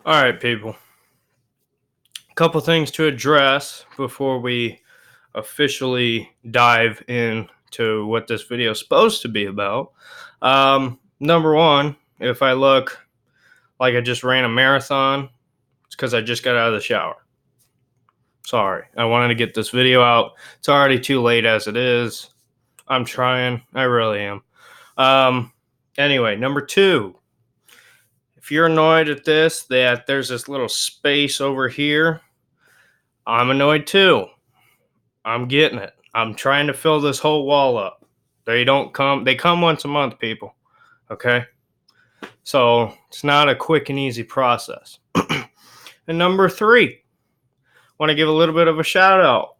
All right, people. A couple things to address before we officially dive into what this video is supposed to be about. Number one, if I look like I just ran a marathon, it's because I just got out of the shower. Sorry, I wanted to get this video out. It's already too late as it is. I'm trying. I really am. Anyway, number two, if you're annoyed at this, that there's this little space over here, I'm annoyed too. I'm getting it. I'm trying to fill this whole wall up. They don't come. They come once a month, people. Okay? So it's not a quick and easy process. And number three, want to give a little bit of a shout out.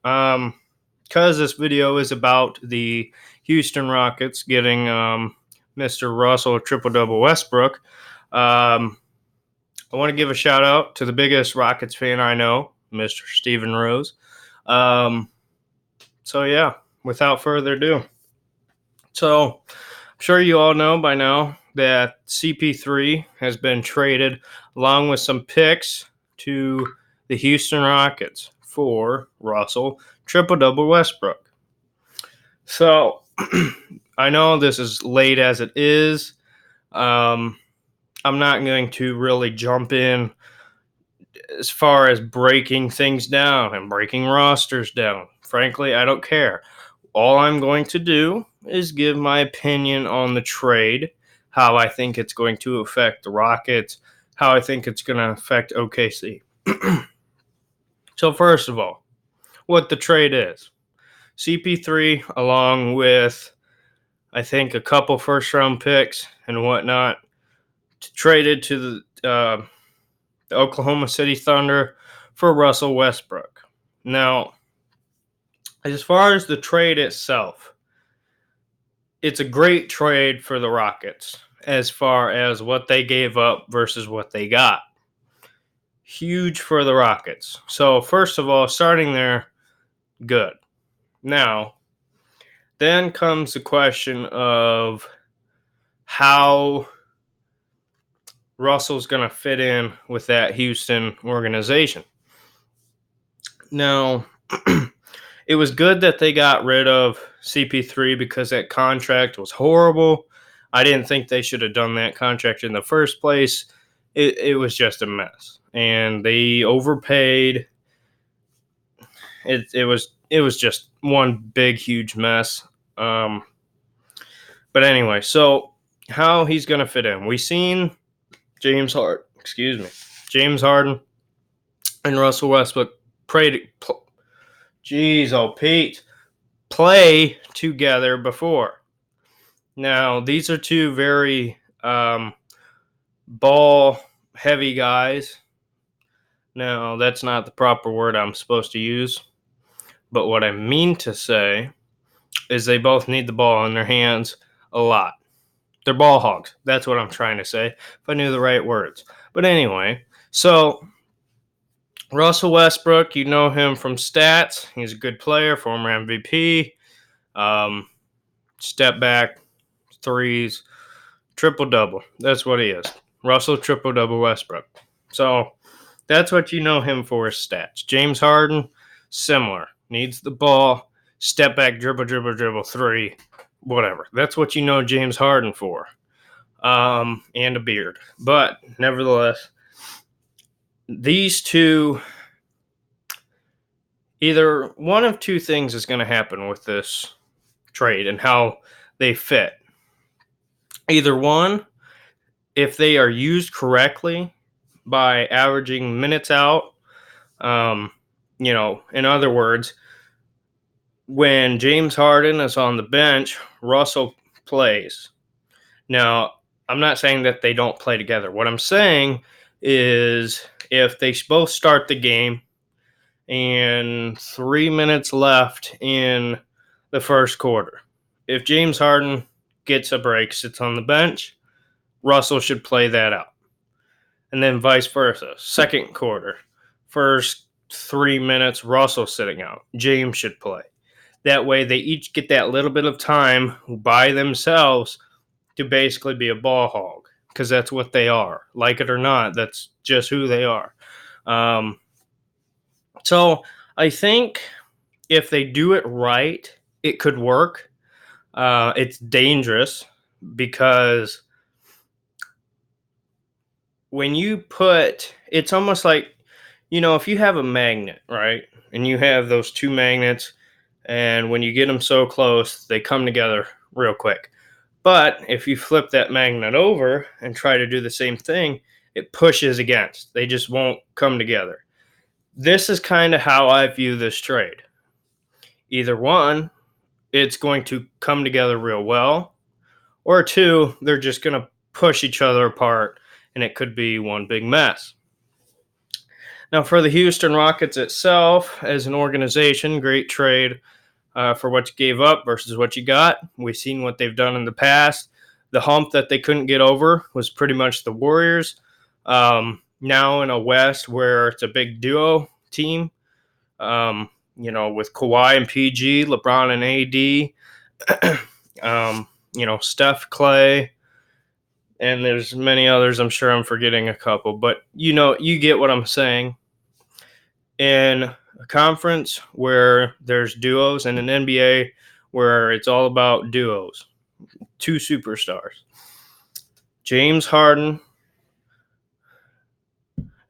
Because this video is about the Houston Rockets getting Mr. Russell Triple Double Westbrook. I want to give a shout out to the biggest Rockets fan I know, Mr. Steven Rose. So yeah, without further ado. So I'm sure you all know by now that CP3 has been traded along with some picks to the Houston Rockets for Russell Triple Double Westbrook. So I know this is late as it is. I'm not going to really jump in as far as breaking things down and breaking rosters down. Frankly, I don't care. All I'm going to do is give my opinion on the trade, how I think it's going to affect the Rockets, how I think it's going to affect OKC. So first of all, what the trade is. CP3 along with, I think, a couple first-round picks and whatnot, traded to the Oklahoma City Thunder for Russell Westbrook. Now, as far as the trade itself, it's a great trade for the Rockets as far as what they gave up versus what they got. Huge for the Rockets. So, first of all, starting there, good. Now, then comes the question of how Russell's going to fit in with that Houston organization. Now, it was good that they got rid of CP3 because that contract was horrible. I didn't think they should have done that contract in the first place. It was just a mess, and they overpaid. It was just one big huge mess. But anyway, so how he's going to fit in? We seen James Harden and Russell Westbrook play together before. Now, these are two very ball-heavy guys. Now, that's not the proper word I'm supposed to use, but what I mean to say is they both need the ball in their hands a lot. They're ball hogs. That's what I'm trying to say, if I knew the right words. But anyway, so Russell Westbrook, you know him from stats. He's a good player, former MVP. Step back, threes, triple-double. That's what he is. Russell triple-double Westbrook. So that's what you know him for, his stats. James Harden, similar. Needs the ball, step back, dribble, three, whatever. That's what you know James Harden for. And a beard. But nevertheless, these two, either one of two things is going to happen with this trade and how they fit. Either one, if they are used correctly by averaging minutes out, in other words, when James Harden is on the bench, Russell plays. Now, I'm not saying that they don't play together. What I'm saying is if they both start the game and 3 minutes left in the first quarter, if James Harden gets a break, sits on the bench, Russell should play that out. And then vice versa. Second quarter, first 3 minutes, Russell sitting out. James should play. That way they each get that little bit of time by themselves to basically be a ball hog. because that's what they are. Like it or not, that's just who they are. Um, so I think if they do it right, it could work. It's dangerous because when you put, it's almost like, if you have a magnet, right? And you have those two magnets, and when you get them so close, they come together real quick. But if you flip that magnet over and try to do the same thing, it pushes against. They just won't come together. This is kind of how I view this trade. Either one, it's going to come together real well, or two, they're just going to push each other apart and it could be one big mess. Now, for the Houston Rockets itself, as an organization, great trade for what you gave up versus what you got. We've seen what they've done in the past. The hump that they couldn't get over was pretty much the Warriors. Now in a West where it's a big duo team, with Kawhi and PG, LeBron and AD, Steph, Clay, and there's many others. I'm sure I'm forgetting a couple, but you get what I'm saying. In a conference where there's duos and an NBA where it's all about duos, two superstars, James Harden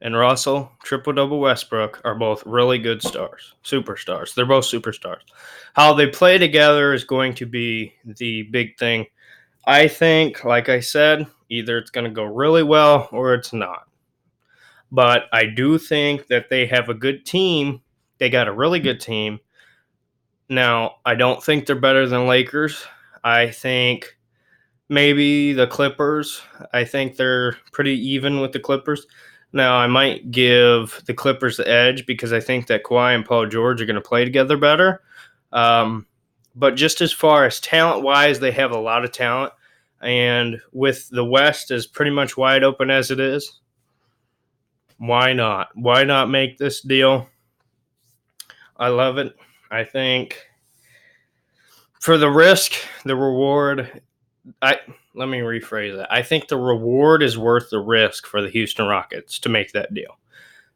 and Russell, triple-double Westbrook, are both really good superstars. They're both superstars. How they play together is going to be the big thing. I think, like I said, either it's going to go really well or it's not. But I do think that they have a good team. They got a really good team. Now, I don't think they're better than Lakers. I think maybe the Clippers. I think they're pretty even with the Clippers. Now, I might give the Clippers the edge because I think that Kawhi and Paul George are going to play together better. But just as far as talent-wise, they have a lot of talent. And with the West as pretty much wide open as it is, why not? Why not make this deal? I love it. I think for the risk, the reward, let me rephrase that. I think the reward is worth the risk for the Houston Rockets to make that deal.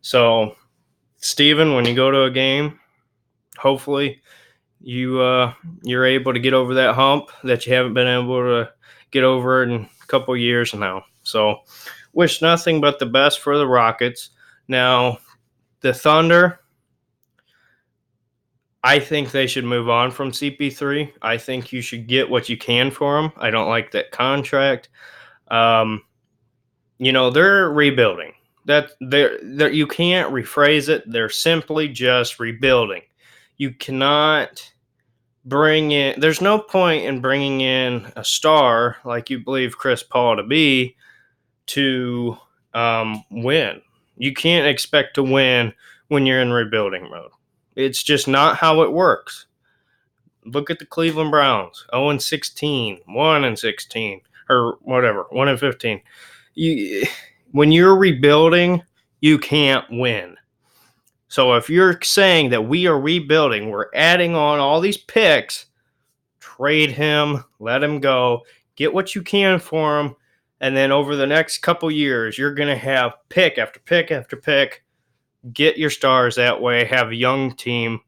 So, Steven, when you go to a game, hopefully you're able to get over that hump that you haven't been able to get over in a couple years now. So, wish nothing but the best for the Rockets. Now, the Thunder, I think they should move on from CP3. I think you should get what you can for him. I don't like that contract. They're rebuilding. That you can't rephrase it. They're simply just rebuilding. You cannot bring in. There's no point in bringing in a star like you believe Chris Paul to be to win. You can't expect to win when you're in rebuilding mode. It's just not how it works. Look at the Cleveland Browns, 0-16, 1-16, or whatever, 1-15. When you're rebuilding, you can't win. So if you're saying that we are rebuilding, we're adding on all these picks, trade him, let him go, get what you can for him, and then over the next couple years, you're going to have pick after pick after pick. Get your stars that way, have a young team,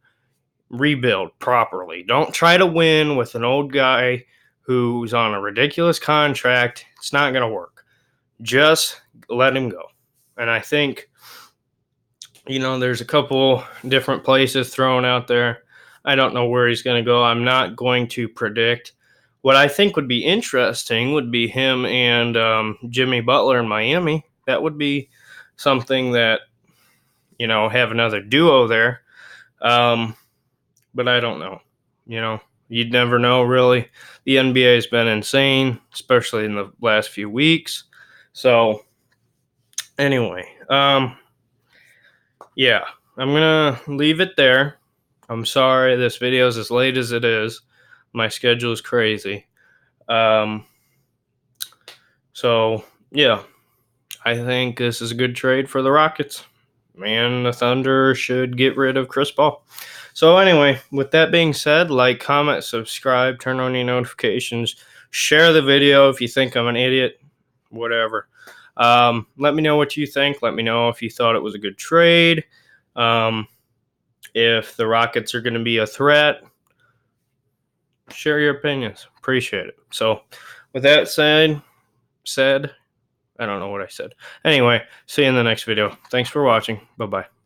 rebuild properly. Don't try to win with an old guy who's on a ridiculous contract. It's not going to work. Just let him go. And I think, there's a couple different places thrown out there. I don't know where he's going to go. I'm not going to predict. What I think would be interesting would be him and Jimmy Butler in Miami. That would be something that, have another duo there. But I don't know. You'd never know, really. The NBA has been insane, especially in the last few weeks. So, anyway, yeah, I'm going to leave it there. I'm sorry this video is as late as it is. My schedule is crazy. So, yeah, I think this is a good trade for the Rockets. Man, the Thunder should get rid of Chris Paul. So anyway, with that being said, like, comment, subscribe, turn on your notifications, share the video if you think I'm an idiot. whatever. Let me know what you think. Let me know if you thought it was a good trade. If the Rockets are going to be a threat. Share your opinions. Appreciate it. So with that said, I don't know what I said. Anyway, see you in the next video. Thanks for watching. Bye-bye.